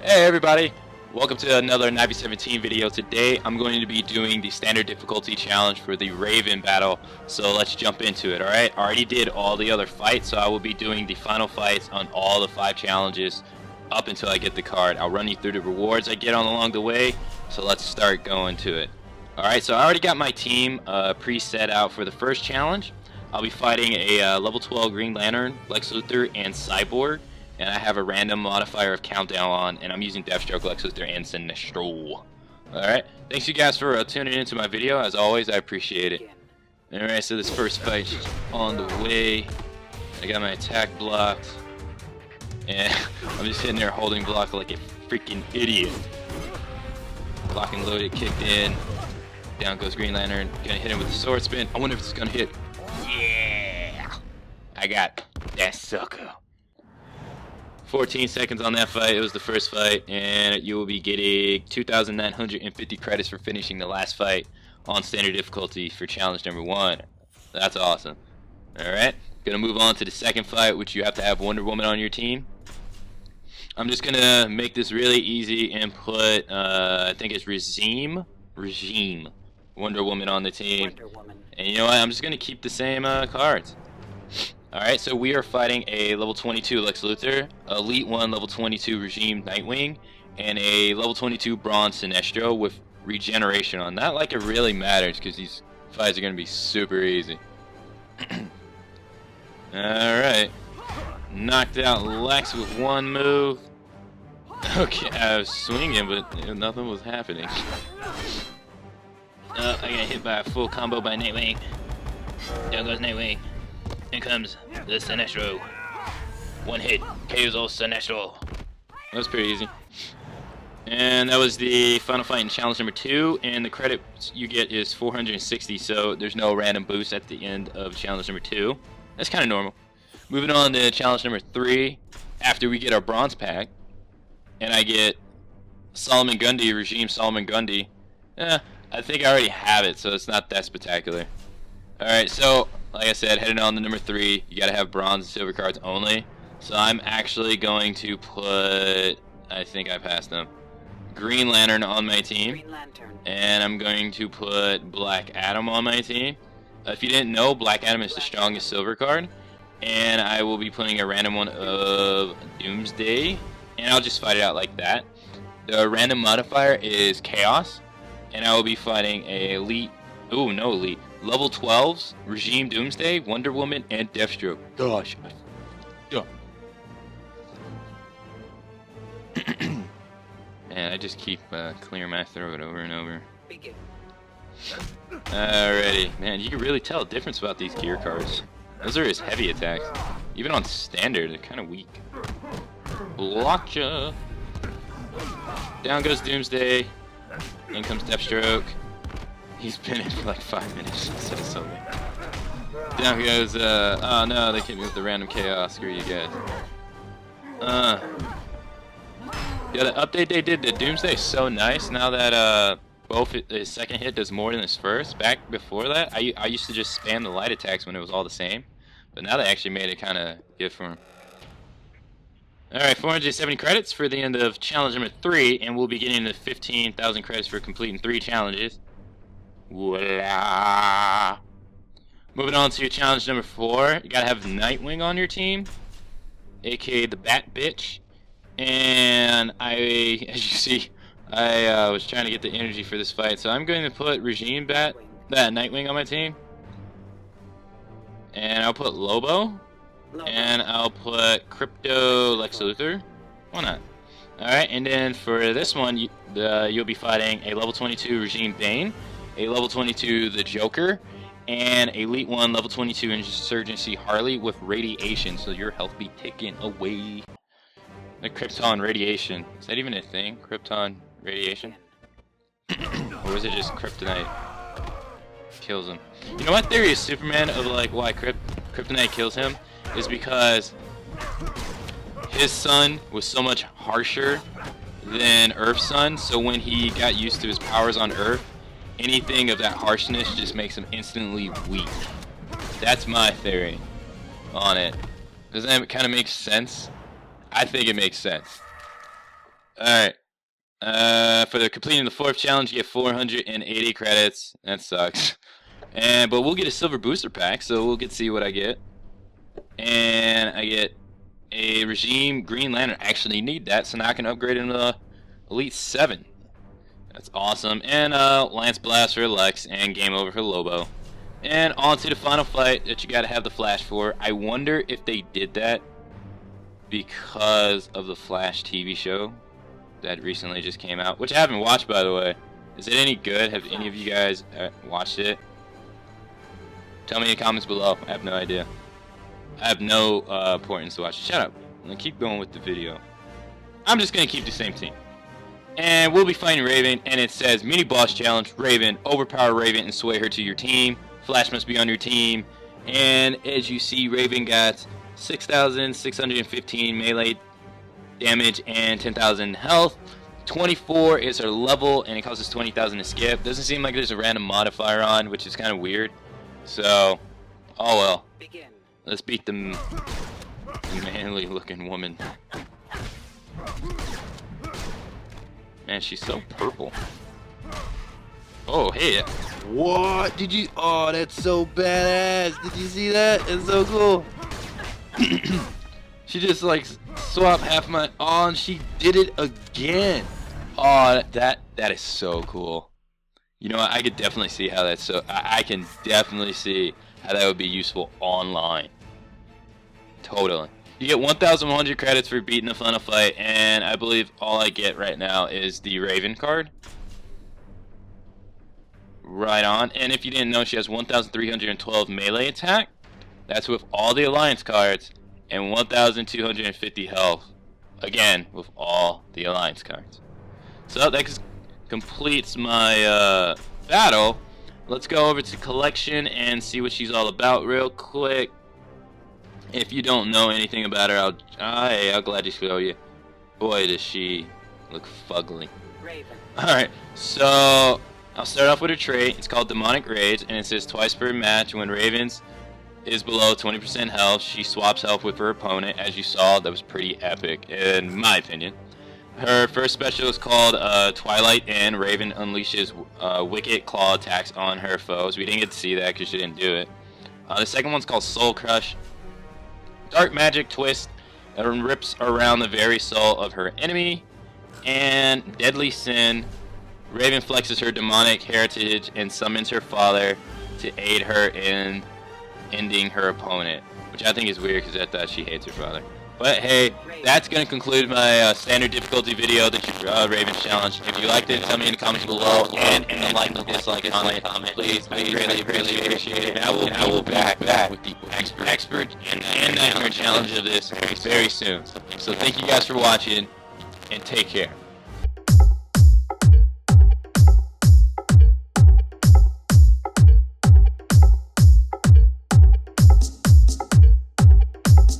Hey everybody, welcome to another Navi 17 video. Today I'm going to be doing the standard difficulty challenge for the Raven battle, so let's jump into it. Alright, I already did all the other fights, so I will be doing the final fights on all the 5 challenges up until I get the card. I'll run you through the rewards I get on along the way, so let's start going to it. Alright, so I already got my team preset out for the first challenge. I'll be fighting a level 12 Green Lantern, Lex Luthor, and Cyborg. And I have a random modifier of countdown on, and I'm using Deathstroke, Lex Luthor, and Sinestro. Alright, thanks you guys for tuning into my video. As always, I appreciate it. Alright, so this first fight's just on the way. I got my attack blocked. And I'm just sitting there holding block like a freaking idiot. Lock and loaded, kicked in. Down goes Green Lantern. Gonna hit him with a sword spin. I wonder if it's gonna hit. Yeah! I got that sucker. 14 seconds on that fight. It was the first fight, and you will be getting 2,950 credits for finishing the last fight on standard difficulty for challenge number 1. That's awesome. Alright, gonna move on to the second fight, which you have to have Wonder Woman on your team. I'm just gonna make this really easy and put, I think it's Regime Wonder Woman on the team. And you know what, I'm just gonna keep the same cards. Alright, so we are fighting a level 22 Lex Luthor, Elite 1 level 22 Regime Nightwing, and a level 22 Bronze Sinestro with regeneration on. Not like it really matters, because these fights are going to be super easy. Alright, knocked out Lex with one move. Okay, I was swinging, but nothing was happening. I got hit by a full combo by Nightwing. Down goes Nightwing. In comes the Sinestro. One hit, KOs all Sinestro. That was pretty easy. And that was the final fight in challenge number 2, and the credit you get is 460, so there's no random boost at the end of challenge number 2. That's kind of normal. Moving on to challenge number 3, after we get our bronze pack, and I get Solomon Grundy, Regime Solomon Grundy. I think I already have it, so it's not that spectacular. Alright, so like I said, heading on to number 3, you gotta have bronze and silver cards only. So I'm actually going to put, I think I passed them, Green Lantern on my team. And I'm going to put Black Adam on my team. If you didn't know, Black Adam is the strongest silver card. And I will be putting a random one of Doomsday. And I'll just fight it out like that. The random modifier is Chaos. And I will be fighting a Elite, ooh, no Elite. Level 12s, Regime Doomsday, Wonder Woman, and Deathstroke. Gosh. Man, I just keep clearing my throat over and over. Alrighty. Man, you can really tell a difference about these gear cards. Those are his heavy attacks. Even on standard, they're kind of weak. Blockcha. Down goes Doomsday. In comes Deathstroke. He's been in for like 5 minutes instead of so long. Down goes, oh no, they hit me with the random chaos. Screw you guys. Yeah, the update they did to Doomsday is so nice. Now that both his second hit does more than his first. Back before that, I used to just spam the light attacks when it was all the same. But now they actually made it kind of good for him. Alright, 470 credits for the end of challenge number 3, and we'll be getting the 15,000 credits for completing 3 challenges. Voila. Moving on to challenge number 4, you gotta have Nightwing on your team, aka the Bat Bitch. And as you see, I was trying to get the energy for this fight, so I'm going to put Regime Nightwing on my team, and I'll put Lobo, and I'll put Crypto Lex Luthor. Why not? Alright, and then for this one, you'll be fighting a level 22 Regime Bane, a level 22 the Joker, and Elite 1 level 22 Insurgency Harley with Radiation, so your health be taken away. The Krypton Radiation. Is that even a thing? Krypton Radiation? Or is it just Kryptonite kills him? You know, my theory is Superman of like why Kryptonite kills him is because his sun was so much harsher than Earth's sun, so when he got used to his powers on Earth, anything of that harshness just makes him instantly weak. That's my theory on it. Doesn't that kind of make sense? I think it makes sense. Alright. For the completing the 4th challenge, you get 480 credits. That sucks. But we'll get a silver booster pack, so we'll get to see what I get. And I get a Regime Green Lantern. I actually need that, so now I can upgrade into the Elite 7. That's awesome. And Lance Blast for Lex, and Game Over for Lobo. And on to the final fight that you gotta have the Flash for. I wonder if they did that because of the Flash TV show that recently just came out, which I haven't watched, by the way. Is it any good? Have any of you guys watched it? Tell me in the comments below. I have no idea. I have no importance to watch it. Shut up. I'm gonna keep going with the video. I'm just gonna keep the same team. And we'll be fighting Raven, and it says mini boss challenge, Raven, overpower Raven and sway her to your team. Flash must be on your team. And as you see, Raven got 6,615 melee damage and 10,000 health. 24 is her level, and it costs us 20,000 to skip. Doesn't seem like there's a random modifier on, which is kind of weird. So, oh well. Let's beat the manly-looking woman. Man, she's so purple. Oh, hey. What? Did you? Oh, that's so badass. Did you see that? It's so cool. She just like swapped half my. Oh, and she did it again. Oh, that is so cool. You know what? I could definitely see how that's so. I can definitely see how that would be useful online. Totally. You get 1,100 credits for beating the final fight, and I believe all I get right now is the Raven card. Right on. And if you didn't know, she has 1,312 melee attack. That's with all the Alliance cards, and 1,250 health. Again, with all the Alliance cards. So that completes my battle. Let's go over to collection and see what she's all about real quick. If you don't know anything about her, I'll gladly show you. Boy, does she look fugly. Alright, so I'll start off with her trait. It's called Demonic Rage, and it says twice per match when Ravens is below 20% health, she swaps health with her opponent. As you saw, that was pretty epic, in my opinion. Her first special is called Twilight, and Raven unleashes Wicked Claw attacks on her foes. We didn't get to see that because she didn't do it. The second one's called Soul Crush. Dark Magic Twist rips around the very soul of her enemy. And Deadly Sin. Raven flexes her demonic heritage and summons her father to aid her in ending her opponent. Which I think is weird because I thought she hates her father. But hey, that's going to conclude my standard difficulty video, the Raven's challenge. If you liked it, tell me in the comments below, and like and dislike comment, please. I greatly appreciate it. I will be back with the expert and nightmare challenge of this very soon. So thank you guys for watching, and take care.